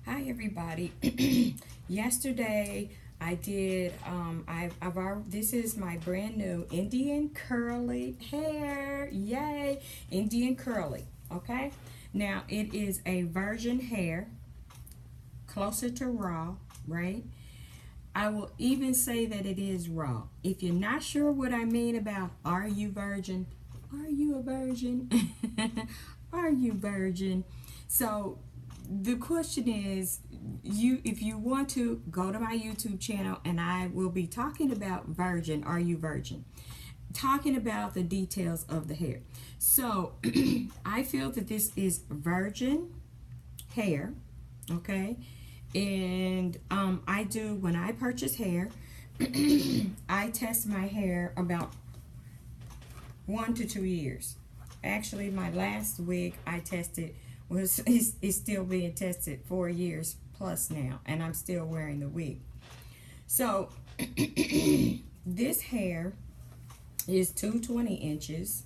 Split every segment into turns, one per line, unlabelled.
Hi everybody. Yesterday I did this is my brand new Indian curly hair. Yay! Indian curly. Okay? Now it is a virgin hair, closer to raw, right? I will even say that it is raw. If you're not sure what I mean about are you virgin? Are you a virgin? Are you virgin? So the question is, if you want to go to my YouTube channel, and I will be talking about virgin, are you virgin? Talking about the details of the hair. So I feel that this is virgin hair, okay? And I do, when I purchase hair, I test my hair about 1 to 2 years. Actually, my last wig I tested is still being tested 4 years plus now, and I'm still wearing the wig. So this hair is 220 inches.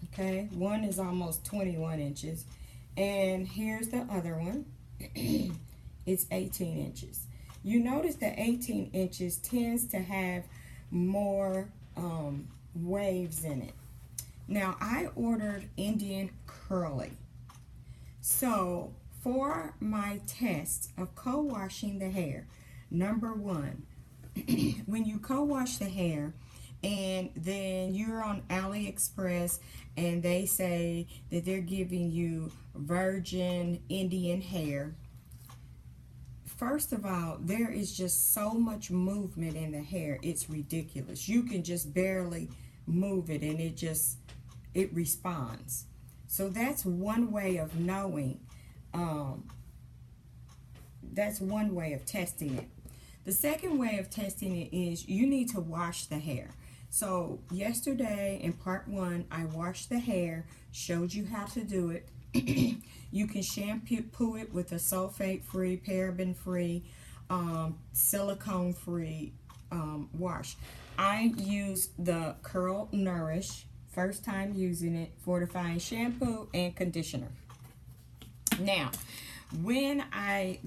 Okay, one is almost 21 inches, and here's the other one. It's 18 inches. You notice that 18 inches tends to have more waves in it. Now, I ordered Indian curly. So, for my test of co-washing the hair, number one, when you co-wash the hair and then you're on Aliexpress and they say that they're giving you virgin Indian hair, first of all, there is just so much movement in the hair, it's ridiculous. You can just barely move it and it responds. So that's one way of knowing. That's one way of testing it. The second way of testing it is you need to wash the hair. So yesterday in part one, I washed the hair, showed you how to do it. You can shampoo it with a sulfate-free, paraben-free, silicone-free wash. I use the Curl Nourish, first time using it, fortifying shampoo and conditioner. Now, when I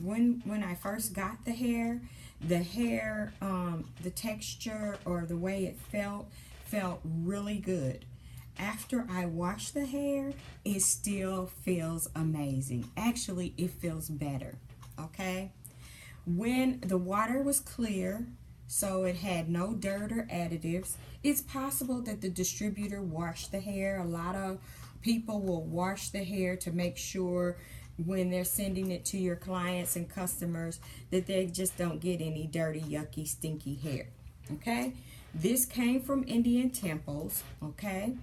first got the hair, the texture or the way it felt really good. After I wash the hair, it still feels amazing. Actually, it feels better, okay? When the water was clear, so it had no dirt or additives, it's possible that the distributor washed the hair. A lot of people will wash the hair to make sure when they're sending it to your clients and customers that they just don't get any dirty, yucky, stinky hair, okay? This came from Indian Temples, okay?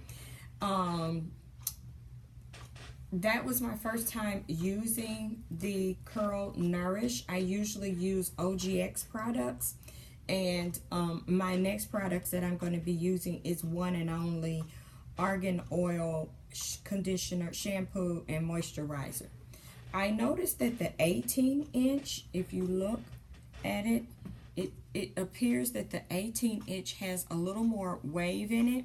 That was my first time using the Curl Nourish. I usually use OGX products, and my next products that I'm going to be using is one and only argan oil conditioner, shampoo, and moisturizer. I noticed that the 18-inch, if you look at it, it appears that the 18-inch has a little more wave in it.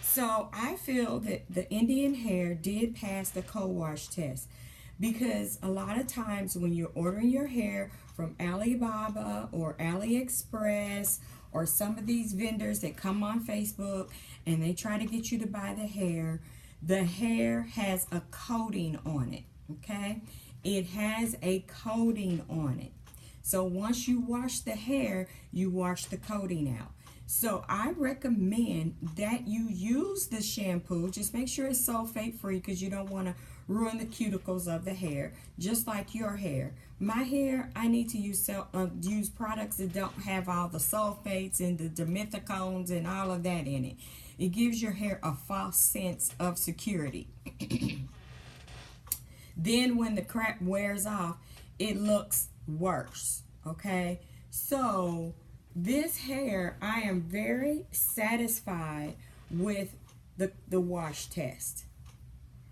So I feel that the Indian hair did pass the co-wash test, because a lot of times when you're ordering your hair from Alibaba or AliExpress or some of these vendors that come on Facebook and they try to get you to buy the hair has a coating on it, okay? It has a coating on it. So once you wash the hair, you wash the coating out. So I recommend that you use the shampoo. Just make sure it's sulfate free, because you don't want to ruin the cuticles of the hair, just like your hair. My hair, I need to use products that don't have all the sulfates and the dimethicones and all of that in it. It gives your hair a false sense of security. Then when the crap wears off, it looks worse, okay? So this hair, I am very satisfied with the wash test.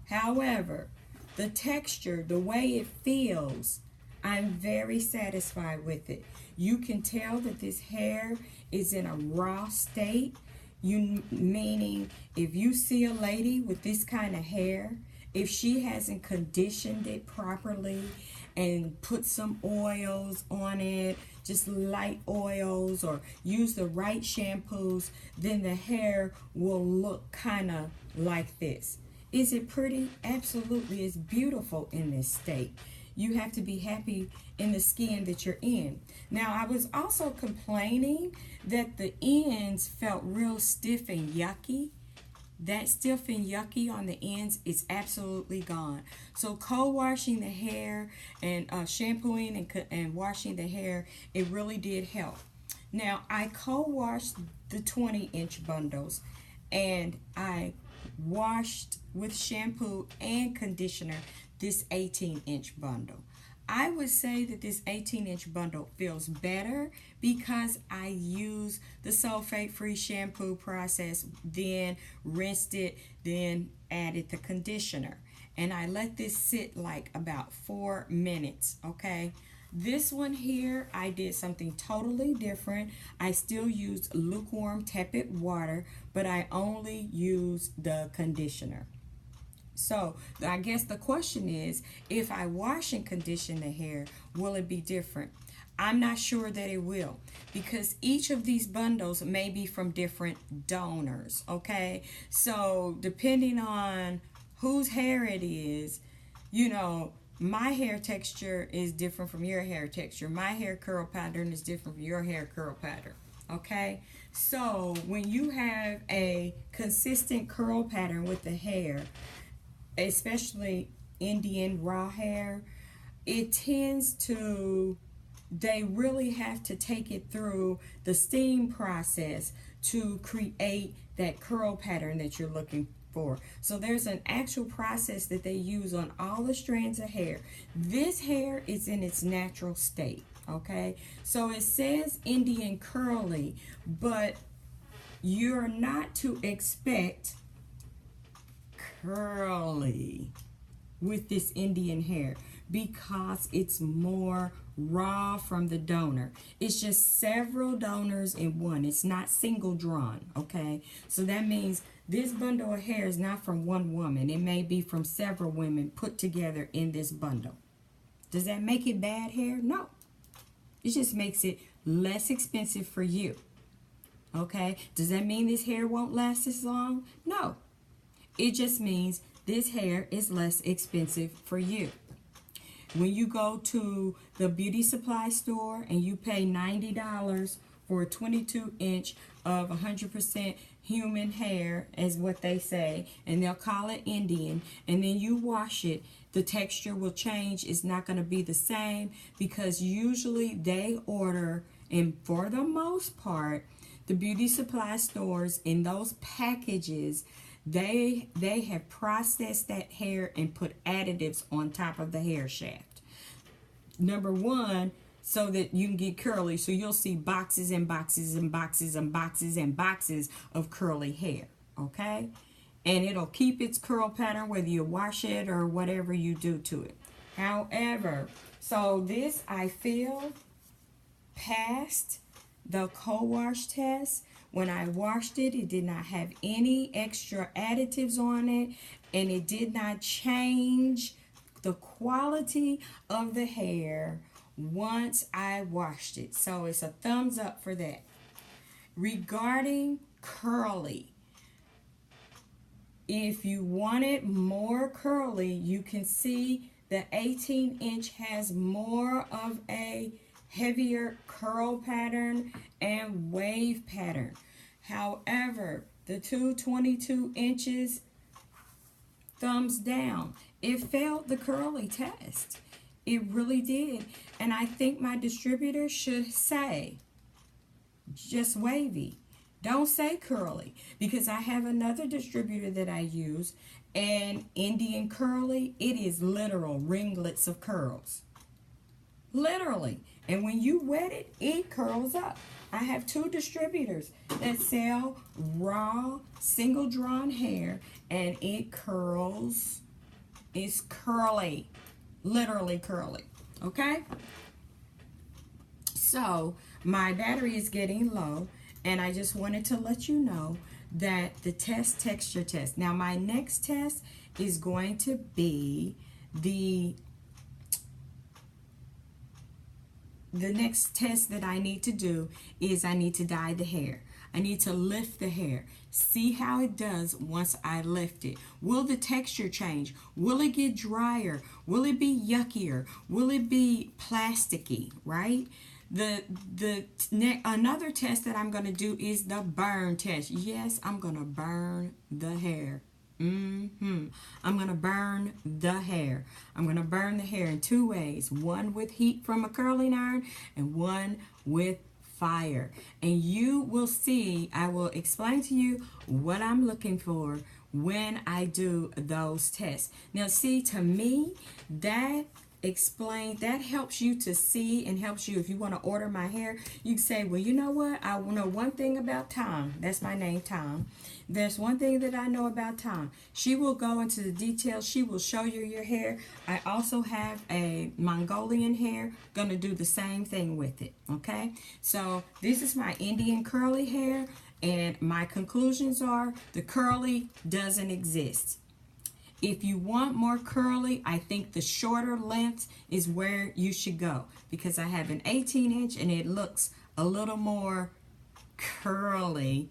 However, the texture, the way it feels, I'm very satisfied with it. You can tell that this hair is in a raw state. Meaning, if you see a lady with this kind of hair if she hasn't conditioned it properly and put some oils on it, just light oils, or use the right shampoos, then the hair will look kind of like this. Is it pretty? Absolutely. It's beautiful in this state. You have to be happy in the skin that you're in. Now, I was also complaining that the ends felt real stiff and yucky. That stiff and yucky on the ends is absolutely gone. So co-washing the hair and shampooing and washing the hair, it really did help. Now, I co-washed the 20-inch bundles, and I washed with shampoo and conditioner this 18-inch bundle. I would say that this 18-inch bundle feels better because I use the sulfate-free shampoo process, then rinsed it, then added the conditioner. And I let this sit like about 4 minutes, okay? This one here, I did something totally different. I still used lukewarm tepid water, but I only used the conditioner. So I guess the question is, if I wash and condition the hair, will it be different? I'm not sure that it will, because each of these bundles may be from different donors, okay? So depending on whose hair it is, you know, my hair texture is different from your hair texture. My hair curl pattern is different from your hair curl pattern, okay? So when you have a consistent curl pattern with the hair, especially Indian raw hair, it tends to, they really have to take it through the steam process to create that curl pattern that you're looking for. So there's an actual process that they use on all the strands of hair. This hair is in its natural state, okay? So it says Indian curly, but you're not to expect curly with this Indian hair because it's more raw from the donor. It's just several donors in one. It's not single drawn, okay? So that means this bundle of hair is not from one woman. It may be from several women put together in this bundle. Does that make it bad hair? No. It just makes it less expensive for you, okay? Does that mean this hair won't last as long? No. It just means this hair is less expensive for you. When you go to the beauty supply store and you pay $90 for a 22-inch of 100% human hair, is what they say, and they'll call it Indian, and then you wash it, the texture will change. It's not going to be the same because usually they order, and for the most part, the beauty supply stores in those packages, they have processed that hair and put additives on top of the hair shaft. Number one, so that you can get curly. So you'll see boxes and boxes and boxes and boxes and boxes of curly hair, okay? And it'll keep its curl pattern whether you wash it or whatever you do to it. However, so this I feel passed the co-wash test. When I washed it, it did not have any extra additives on it, and it did not change the quality of the hair once I washed it. So it's a thumbs up for that. Regarding curly, if you want it more curly, you can see the 18-inch has more of a heavier curl pattern and wave pattern. However, the 22 inches, thumbs down. It failed the curly test. It really did. And I think my distributor should say just wavy. Don't say curly, because I have another distributor that I use, and Indian curly, it is literal ringlets of curls. Literally. And when you wet it, it curls up. I have two distributors that sell raw single drawn hair, and it curls. It's curly. Literally curly. Okay? So my battery is getting low, and I just wanted to let you know that the texture test. Now my next test is going to be the next test that I need to do is I need to dye the hair. I need to lift the hair. See how it does once I lift it. Will the texture change? Will it get drier? Will it be yuckier? Will it be plasticky, right? Another test that I'm going to do is the burn test. Yes, I'm going to burn the hair. I'm going to burn the hair. I'm going to burn the hair in two ways. One with heat from a curling iron and one with fire. And you will see, I will explain to you what I'm looking for when I do those tests. Now see, to me, that helps you to see and helps you if you want to order my hair. You can say, well, you know what, I know one thing about Tom. That's my name, Tom. There's one thing that I know about Tom. She will go into the details. She will show you your hair. I also have a Mongolian hair. Gonna do the same thing with it. Okay, so this is my Indian curly hair, and my conclusions are the curly doesn't exist. If you want more curly, I think the shorter length is where you should go, because I have an 18-inch and it looks a little more curly,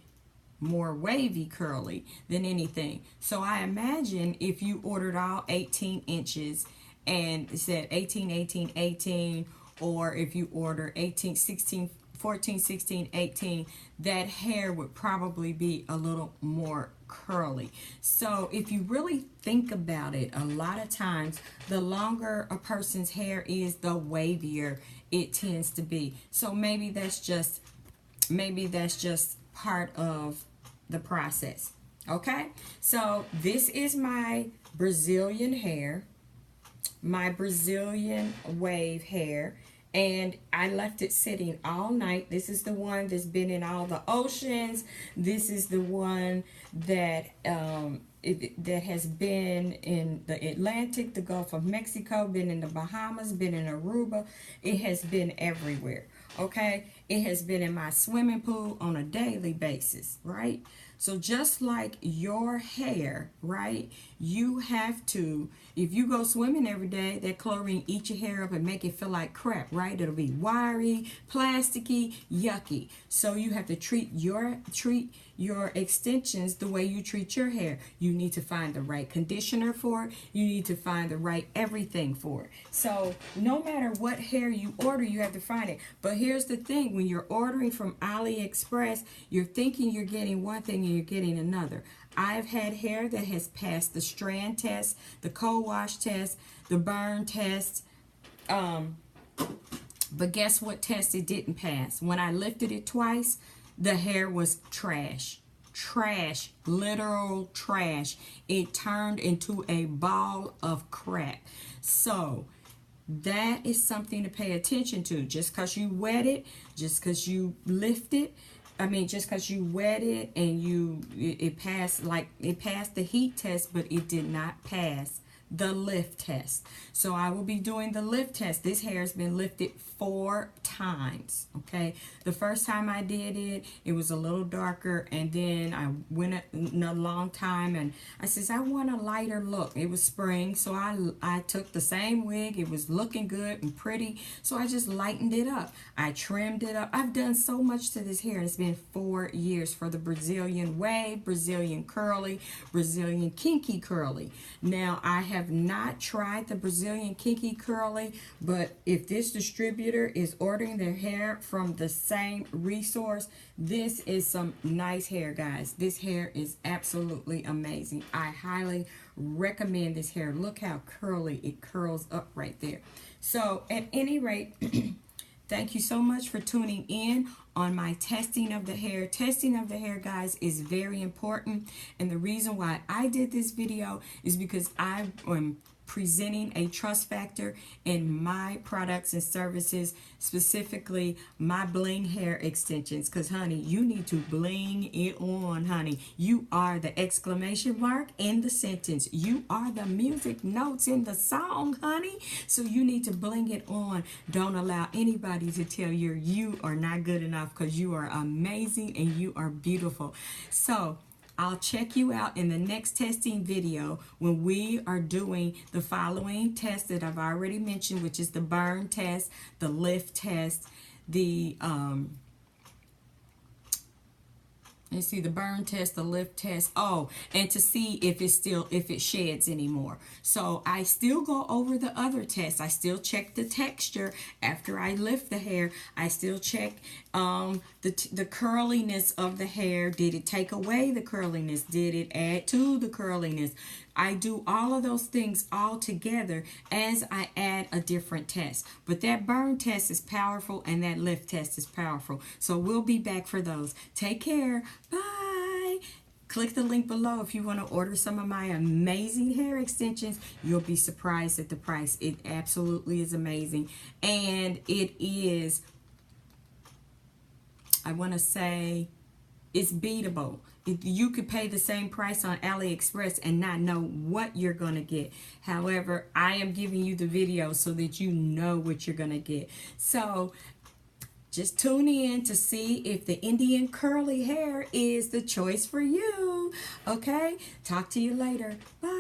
more wavy curly than anything. So I imagine if you ordered all 18 inches and said 18, 18, 18, or if you order 18, 16, 14, 16, 18, that hair would probably be a little more curly. So if you really think about it, a lot of times the longer a person's hair is, the wavier it tends to be. So maybe that's just part of the process. Okay, so this is my Brazilian hair, my Brazilian wave hair, and I left it sitting all night. This is the one that's been in all the oceans. This is the one that that has been in the Atlantic, the Gulf of Mexico, been in the Bahamas, been in Aruba. It has been everywhere. Okay, it has been in my swimming pool on a daily basis, right? So just like your hair, right, you have to, if you go swimming every day, that chlorine eat your hair up and make it feel like crap, right? It'll be wiry, plasticky, yucky. So you have to treat your extensions the way you treat your hair. You need to find the right conditioner for it. You need to find the right everything for it. So no matter what hair you order, you have to find it. But here's the thing, when you're ordering from Aliexpress, you're thinking you're getting one thing and you're getting another. I've had hair that has passed the strand test, the cold wash test, the burn test, but guess what test it didn't pass? When I lifted it twice, the hair was trash. Trash, literal trash. It turned into a ball of crap. So that is something to pay attention to. Just because you wet it, just because you lift it, just because you wet it and it passed the heat test, but it did not pass the lift test. So I will be doing the lift test. This hair has been lifted 4 times. Okay, the first time I did it, it was a little darker, and then I went a long time, and I says I want a lighter look. It was spring, so I took the same wig. It was looking good and pretty, so I just lightened it up. I trimmed it up. I've done so much to this hair, and it's been 4 years for the Brazilian wave, Brazilian curly, Brazilian kinky curly. Now I have not tried the Brazilian kinky curly, but if this distributor is ordering their hair from the same resource, this is some nice hair, guys. This hair is absolutely amazing. I highly recommend this hair. Look how curly it curls up right there. So at any rate, thank you so much for tuning in on my testing of the hair. Testing of the hair, guys, is very important. And the reason why I did this video is because I am presenting a trust factor in my products and services, specifically my bling hair extensions. Because, honey, you need to bling it on, honey. You are the exclamation mark in the sentence. You are the music notes in the song, honey. So you need to bling it on. Don't allow anybody to tell you are not good enough, because you are amazing and you are beautiful. So I'll check you out in the next testing video when we are doing the following tests that I've already mentioned, which is the burn test, the lift test, the let's see, the burn test, the lift test. Oh, and to see if it sheds anymore. So I still go over the other tests. I still check the texture after I lift the hair. I still check the curliness of the hair. Did it take away the curliness? Did it add to the curliness? I do all of those things all together as I add a different test. But that burn test is powerful and that lift test is powerful. So we'll be back for those. Take care. Bye. Click the link below if you want to order some of my amazing hair extensions. You'll be surprised at the price. It absolutely is amazing. And it is, I want to say, it's beatable. You could pay the same price on Aliexpress and not know what you're going to get. However, I am giving you the video so that you know what you're going to get. So just tune in to see if the Indian curly hair is the choice for you. Okay? Talk to you later. Bye.